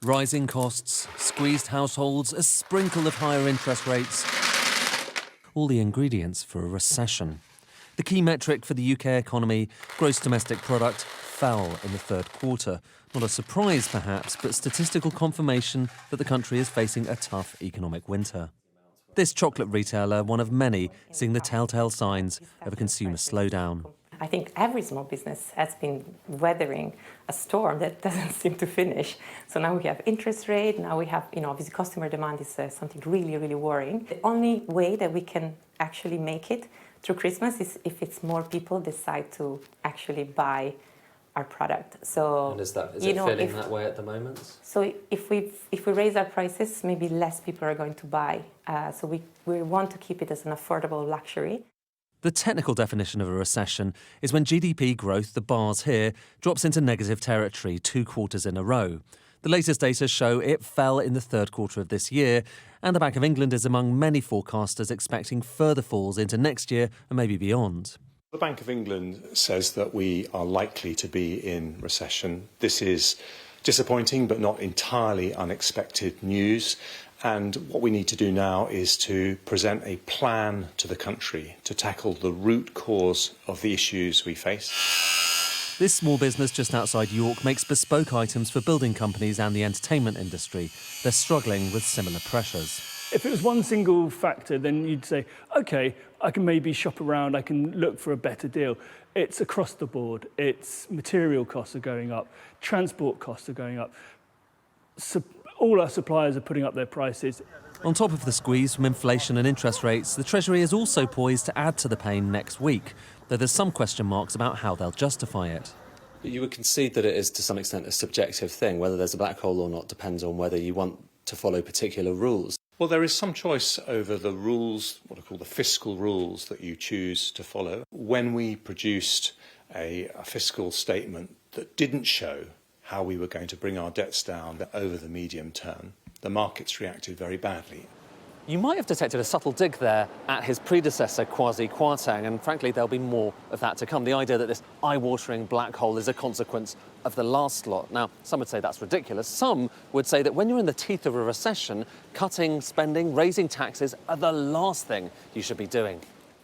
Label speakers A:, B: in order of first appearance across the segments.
A: Rising costs, squeezed households, a sprinkle of higher interest rates. All the ingredients for a recession. The key metric for the UK economy, gross domestic product, fell in the third quarter. Not a surprise, perhaps, but statistical confirmation that the country is facing a tough economic winter. This chocolate retailer, one of many, seeing the telltale signs of a consumer slowdown.
B: I think every small business has been weathering a storm that doesn't seem to finish. So now we have interest rate, now we have, obviously customer demand is something really, really worrying. The only way that we can actually make it through Christmas is if it's more people decide to actually buy our product. So,
A: and is it feeling that way at the moment?
B: So if we raise our prices, maybe less people are going to buy. So we want to keep it as an affordable luxury.
A: The technical definition of a recession is when GDP growth, the bars here, drops into negative territory 2 quarters in a row. The latest data show it fell in the third quarter of this year, and the Bank of England is among many forecasters expecting further falls into next year and maybe beyond.
C: The Bank of England says that we are likely to be in recession. This is disappointing but not entirely unexpected news. And what we need to do now is to present a plan to the country to tackle the root cause of the issues we face.
A: This small business just outside York makes bespoke items for building companies and the entertainment industry. They're struggling with similar pressures.
D: If it was one single factor, then you'd say, OK, I can maybe shop around, I can look for a better deal. It's across the board. It's material costs are going up, transport costs are going up. All our suppliers are putting up their prices.
A: On top of the squeeze from inflation and interest rates, the Treasury is also poised to add to the pain next week, though there's some question marks about how they'll justify it.
E: But you would concede that it is to some extent a subjective thing. Whether there's a black hole or not depends on whether you want to follow particular rules.
C: Well, there is some choice over the rules, what are called the fiscal rules that you choose to follow. When we produced a fiscal statement that didn't show how we were going to bring our debts down over the medium term, the markets reacted very badly.
A: You might have detected a subtle dig there at his predecessor, Kwasi Kwarteng, and frankly, there'll be more of that to come. The idea that this eye-watering black hole is a consequence of the last lot. Now, some would say that's ridiculous. Some would say that when you're in the teeth of a recession, cutting spending, raising taxes are the last thing you should be doing.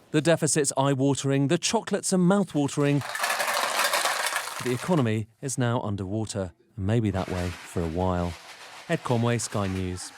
A: The deficit's eye-watering, the chocolates are mouth-watering. The economy is now underwater, and maybe that way for a while. Ed Conway, Sky News.